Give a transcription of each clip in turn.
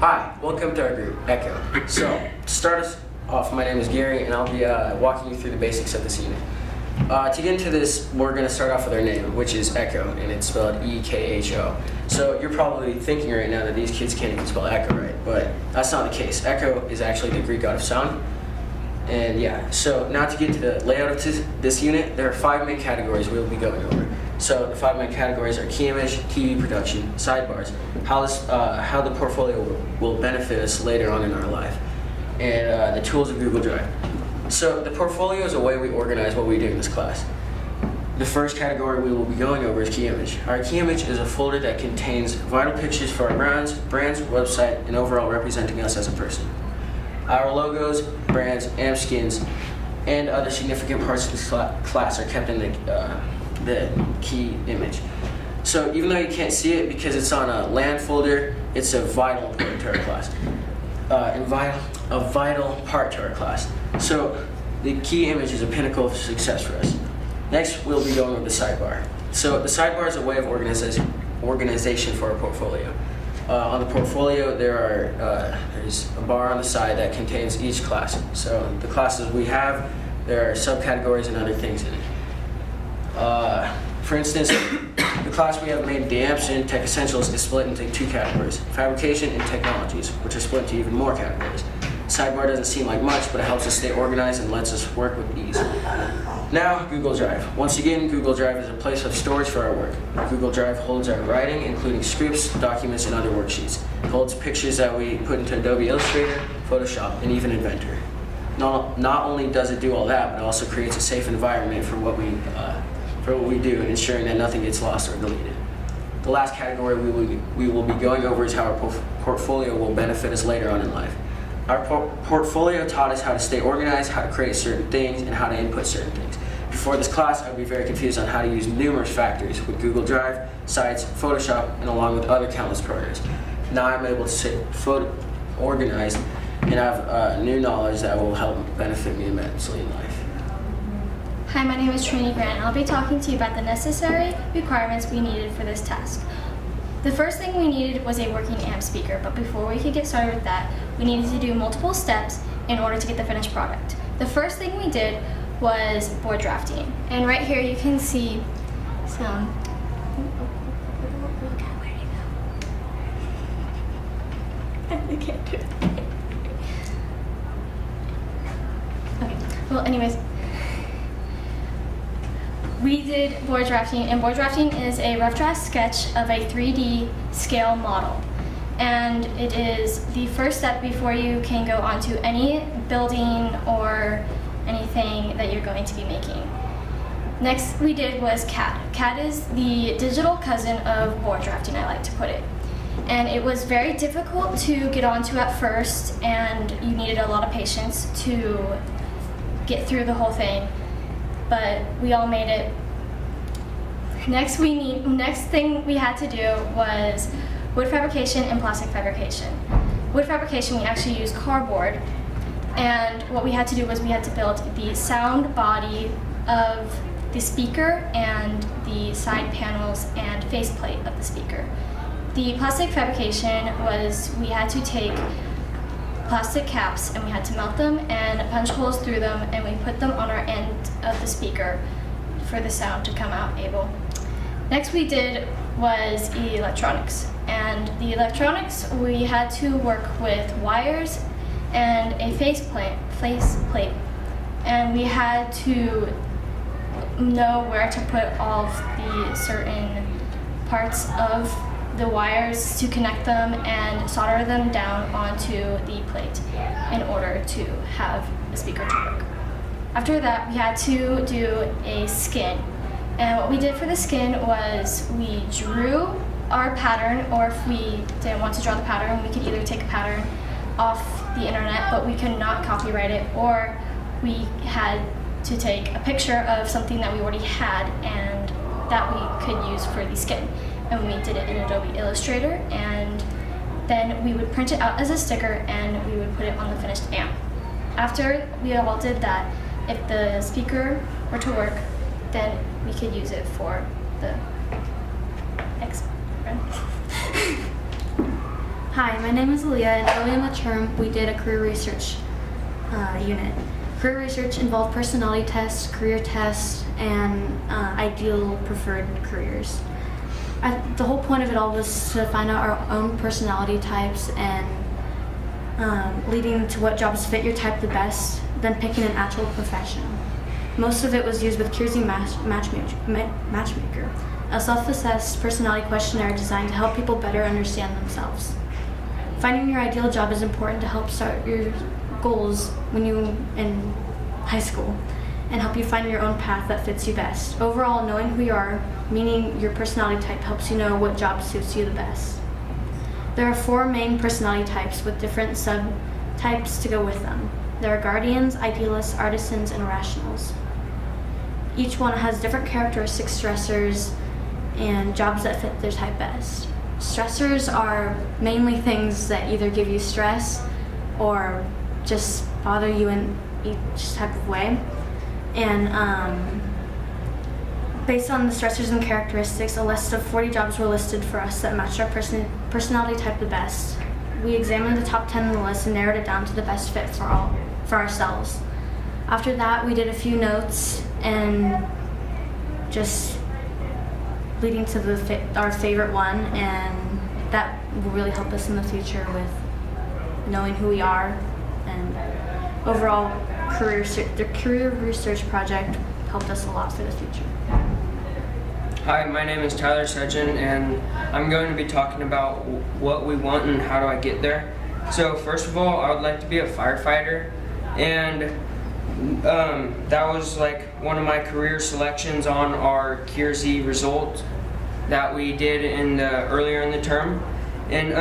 Hi, welcome to our group, Echo. So, to start us off, my name is Gary, and I'll be walking you through the basics of this unit. To get into this, we're going to start off with our name, which is Echo, and it's spelled E-K-H-O. So you're probably thinking right now that these kids can't even spell Echo right, but that's not the case. Echo is actually the Greek god of sound. And yeah, so now to get to the layout of this unit, there are 5 main categories we'll be going over. So the 5 main categories are key image, TV production, sidebars, how the portfolio will benefit us later on in our life, and the tools of Google Drive. So the portfolio is a way we organize what we do in this class. The first category we will be going over is key image. Our key image is a folder that contains vital pictures for our brands, website, and overall representing us as a person. Our logos, brands, amp skins, and other significant parts of this class are kept in the key image. So even though you can't see it because it's on a LAN folder, it's a vital important to our class. A vital part to our class. So the key image is a pinnacle of success for us. Next, we'll be going with the sidebar. So the sidebar is a way of organization for our portfolio. On the portfolio, there's a bar on the side that contains each class. So the classes we have, there are subcategories and other things in it. For instance, the class we have made, the amps and tech essentials, is split into 2 categories: fabrication and technologies, which are split into even more categories. Sidebar doesn't seem like much, but it helps us stay organized and lets us work with ease. Now, Google Drive. Once again, Google Drive is a place of storage for our work. Google Drive holds our writing, including scripts, documents, and other worksheets. It holds pictures that we put into Adobe Illustrator, Photoshop, and even Inventor. Not only does it do all that, but it also creates a safe environment for what we do, ensuring that nothing gets lost or deleted. The last category we will be going over is how our portfolio will benefit us later on in life. Our portfolio taught us how to stay organized, how to create certain things, and how to input certain things. Before this class, I would be very confused on how to use numerous factors with Google Drive, Sites, Photoshop, and along with other countless programs. Now I'm able to sit organized and have new knowledge that will help benefit me immensely in life. Hi, my name is Trini Grant. I'll be talking to you about the necessary requirements we needed for this task. The first thing we needed was a working amp speaker, but before we could get started with that, we needed to do multiple steps in order to get the finished product. The first thing we did was board drafting, and right here you can see some. I can't do it. Okay. Well, anyways. We did board drafting, and board drafting is a rough draft sketch of a 3D scale model. And it is the first step before you can go onto any building or anything that you're going to be making. Next we did was CAD. CAD is the digital cousin of board drafting, I like to put it. And it was very difficult to get onto at first, and you needed a lot of patience to get through the whole thing. But we all made it. Next thing we had to do was wood fabrication and plastic fabrication. Wood fabrication, we actually used cardboard, and what we had to do was we had to build the sound body of the speaker and the side panels and faceplate of the speaker. The plastic fabrication was we had to take plastic caps and we had to melt them and punch holes through them, and we put them on our end of the speaker for the sound to come out able. Next we did was electronics, and the electronics we had to work with wires and a faceplate, and we had to know where to put all of the certain parts of the wires to connect them and solder them down onto the plate in order to have a speaker to work. After that, we had to do a skin. And what we did for the skin was we drew our pattern, or if we didn't want to draw the pattern, we could either take a pattern off the internet, but we could not copyright it, or we had to take a picture of something that we already had and that we could use for the skin. And we did it in Adobe Illustrator, and then we would print it out as a sticker and we would put it on the finished amp. After we all did that, if the speaker were to work, then we could use it for the Expo. Hi, my name is Aaliyah, and early in the term we did a career research unit. Career research involved personality tests, career tests, and ideal preferred careers. The whole point of it all was to find out our own personality types and leading to what jobs fit your type the best, then picking an actual profession. Most of it was used with Kiersey Matchmaker, a self-assessed personality questionnaire designed to help people better understand themselves. Finding your ideal job is important to help start your goals when you're in high school and help you find your own path that fits you best. Overall, knowing who you are, meaning your personality type, helps you know what job suits you the best. There are 4 main personality types with different subtypes to go with them. There are guardians, idealists, artisans, and rationals. Each one has different characteristics, stressors, and jobs that fit their type best. Stressors are mainly things that either give you stress or just bother you in each type of way. And based on the stressors and characteristics, a list of 40 jobs were listed for us that matched our personality type the best. We examined the top 10 on the list and narrowed it down to the best fit for ourselves. After that, we did a few notes and just leading to our favorite one, and that will really help us in the future with knowing who we are. And overall, the career research project helped us a lot for the future. Hi, my name is Tyler Sudgen, and I'm going to be talking about what we want and how do I get there. So first of all, I would like to be a firefighter, and that was like one of my career selections on our Kiersey result that we did earlier in the term. And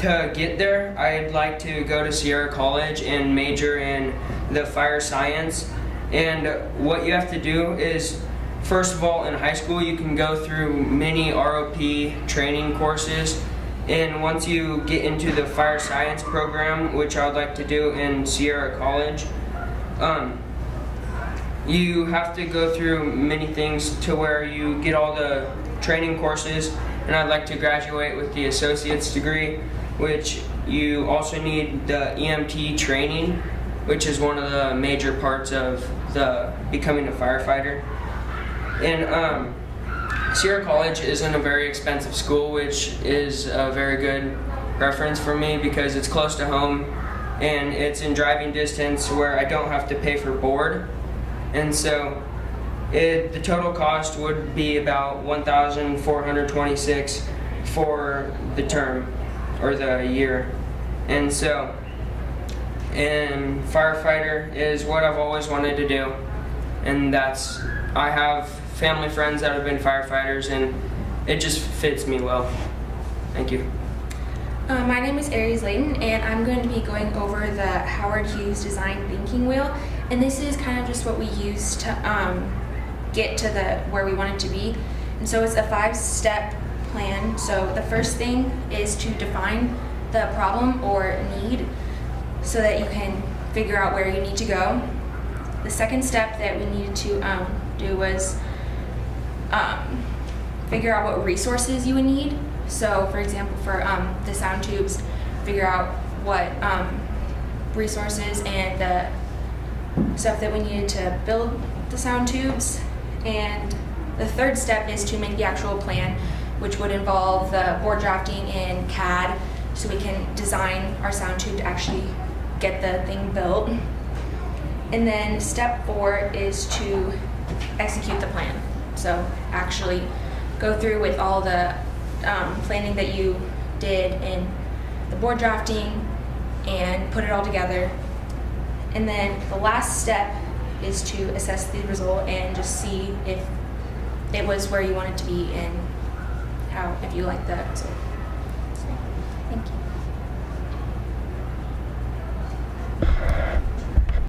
to get there, I'd like to go to Sierra College and major in the fire science. And what you have to do is, first of all, in high school, you can go through many ROP training courses. And once you get into the fire science program, which I would like to do in Sierra College, you have to go through many things to where you get all the training courses. And I'd like to graduate with the associate's degree, which you also need the EMT training, which is one of the major parts of becoming a firefighter. And Sierra College isn't a very expensive school, which is a very good preference for me because it's close to home and it's in driving distance where I don't have to pay for board. And so the total cost would be about $1,426 for the term or the year. And so, and firefighter is what I've always wanted to do. And I have family friends that have been firefighters, and it just fits me well. Thank you. My name is Aries Layton, and I'm going to be going over the Howard Hughes Design Thinking Wheel. And this is kind of just what we use to get to where we want it to be. And so it's a 5-step plan. So the first thing is to define the problem or need so that you can figure out where you need to go. The second step that we needed to do was figure out what resources you would need. So for example, for the sound tubes, figure out what resources and the stuff that we needed to build the sound tubes. And the third step is to make the actual plan, which would involve the board drafting in CAD so we can design our sound tube to actually get the thing built. And then step 4 is to execute the plan. So actually go through with all the planning that you did in the board drafting and put it all together. And then the last step is to assess the result and just see if it was where you want it to be and if you like the result. So, thank you.